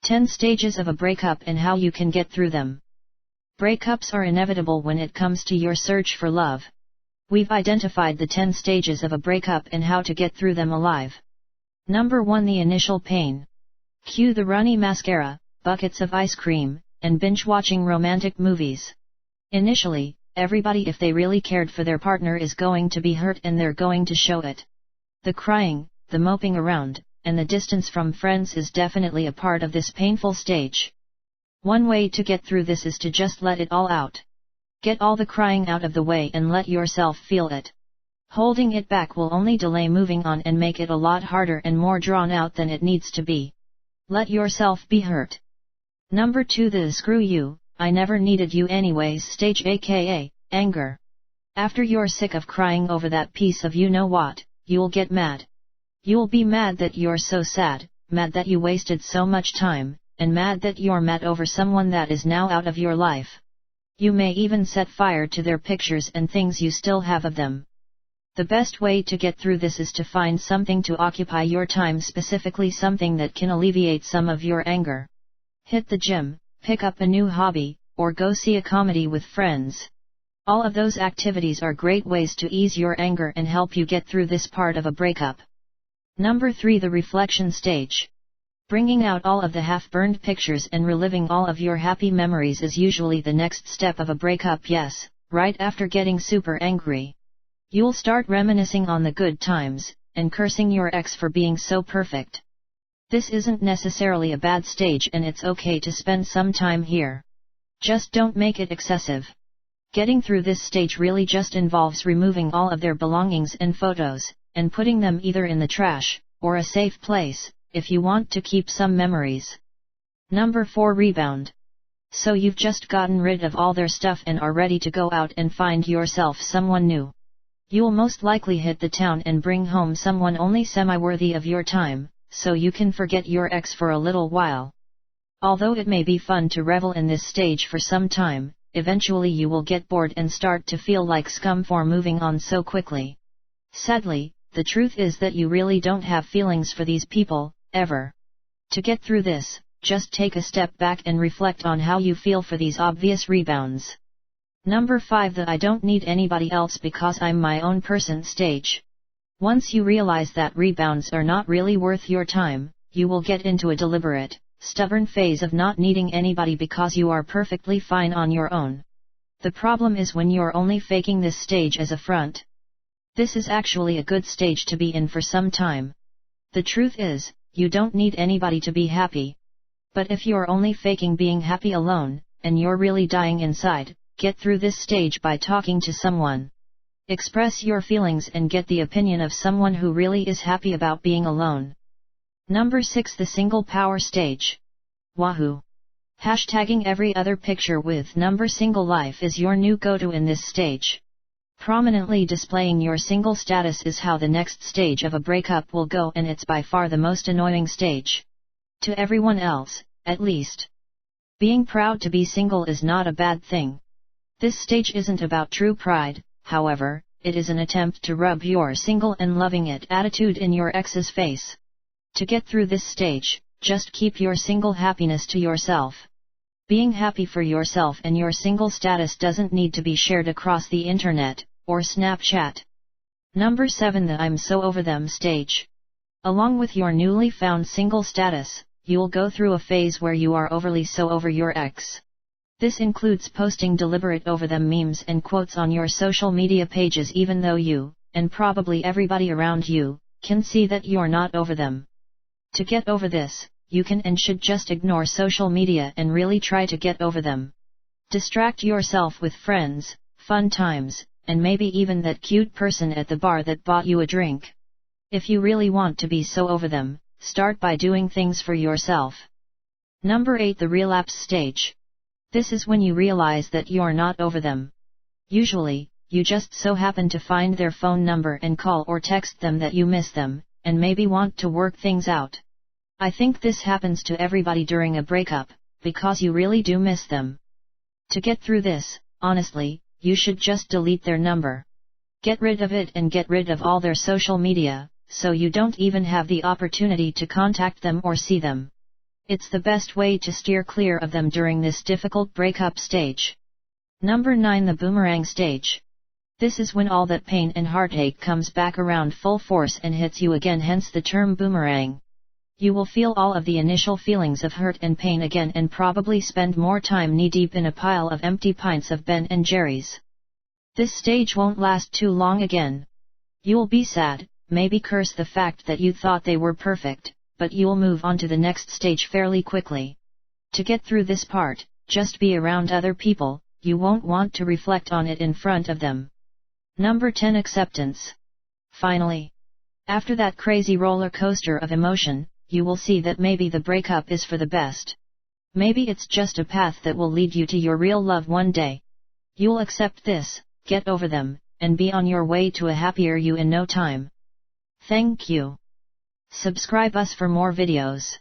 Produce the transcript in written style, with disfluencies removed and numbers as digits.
10 stages of a breakup and how you can get through them. Breakups are inevitable when it comes to your search for love. We've identified the 10 stages of a breakup and how to get through them alive. Number 1. The initial pain. Cue the runny mascara, buckets of ice cream, and binge-watching romantic movies. Initially, everybody, if they really cared for their partner, is going to be hurt, and they're going to show it. The crying, the moping around, and the distance from friends is definitely a part of this painful stage. One way to get through this is to just let it all out. Get all the crying out of the way and let yourself feel it. Holding it back will only delay moving on and make it a lot harder and more drawn out than it needs to be. Let yourself be hurt. Number 2. The screw you, I never needed you anyways stage, aka anger. After you're sick of crying over that piece of you-know-what, you'll get mad. You'll be mad that you're so sad, mad that you wasted so much time, and mad that you're mad over someone that is now out of your life. You may even set fire to their pictures and things you still have of them. The best way to get through this is to find something to occupy your time, specifically something that can alleviate some of your anger. Hit the gym, pick up a new hobby, or go see a comedy with friends. All of those activities are great ways to ease your anger and help you get through this part of a breakup. Number 3. The reflection stage. Bringing out all of the half-burned pictures and reliving all of your happy memories is usually the next step of a breakup. Yes, right after getting super angry. You'll start reminiscing on the good times, and cursing your ex for being so perfect. This isn't necessarily a bad stage, and it's okay to spend some time here. Just don't make it excessive. Getting through this stage really just involves removing all of their belongings and photos, and putting them either in the trash, or a safe place, if you want to keep some memories. Number 4. Rebound. So you've just gotten rid of all their stuff and are ready to go out and find yourself someone new. You'll most likely hit the town and bring home someone only semi-worthy of your time, so you can forget your ex for a little while. Although it may be fun to revel in this stage for some time, eventually you will get bored and start to feel like scum for moving on so quickly. Sadly, the truth is that you really don't have feelings for these people, ever. To get through this, just take a step back and reflect on how you feel for these obvious rebounds. Number 5. The I don't need anybody else because I'm my own person stage. Once you realize that rebounds are not really worth your time, you will get into a deliberate, stubborn phase of not needing anybody because you are perfectly fine on your own. The problem is when you're only faking this stage as a front. This is actually a good stage to be in for some time. The truth is, you don't need anybody to be happy. But if you're only faking being happy alone, and you're really dying inside, get through this stage by talking to someone. Express your feelings and get the opinion of someone who really is happy about being alone. Number 6. The single power stage. Wahoo! Hashtagging every other picture with number single life is your new go-to in this stage. Prominently displaying your single status is how the next stage of a breakup will go, and it's by far the most annoying stage. To everyone else, at least. Being proud to be single is not a bad thing. This stage isn't about true pride, however, it is an attempt to rub your single and loving it attitude in your ex's face. To get through this stage, just keep your single happiness to yourself. Being happy for yourself and your single status doesn't need to be shared across the internet, or Snapchat. Number 7. The I'm so over them stage. Along with your newly found single status, you'll go through a phase where you are overly so over your ex. This includes posting deliberate over them memes and quotes on your social media pages even though you, and probably everybody around you, can see that you're not over them. To get over this, you can and should just ignore social media and really try to get over them. Distract yourself with friends, fun times, and maybe even that cute person at the bar that bought you a drink. If you really want to be so over them, start by doing things for yourself. Number 8. The relapse stage. This is when you realize that you're not over them. Usually, you just so happen to find their phone number and call or text them that you miss them, and maybe want to work things out. I think this happens to everybody during a breakup, because you really do miss them. To get through this, honestly, you should just delete their number. Get rid of it and get rid of all their social media, so you don't even have the opportunity to contact them or see them. It's the best way to steer clear of them during this difficult breakup stage. Number 9. The boomerang stage. This is when all that pain and heartache comes back around full force and hits you again, hence the term boomerang. You will feel all of the initial feelings of hurt and pain again and probably spend more time knee-deep in a pile of empty pints of Ben and Jerry's. This stage won't last too long again. You'll be sad, maybe curse the fact that you thought they were perfect, but you'll move on to the next stage fairly quickly. To get through this part, just be around other people, you won't want to reflect on it in front of them. Number 10. Acceptance. Finally, after that crazy roller coaster of emotion, you will see that maybe the breakup is for the best. Maybe it's just a path that will lead you to your real love one day. You'll accept this, get over them, and be on your way to a happier you in no time. Thank you. Subscribe us for more videos.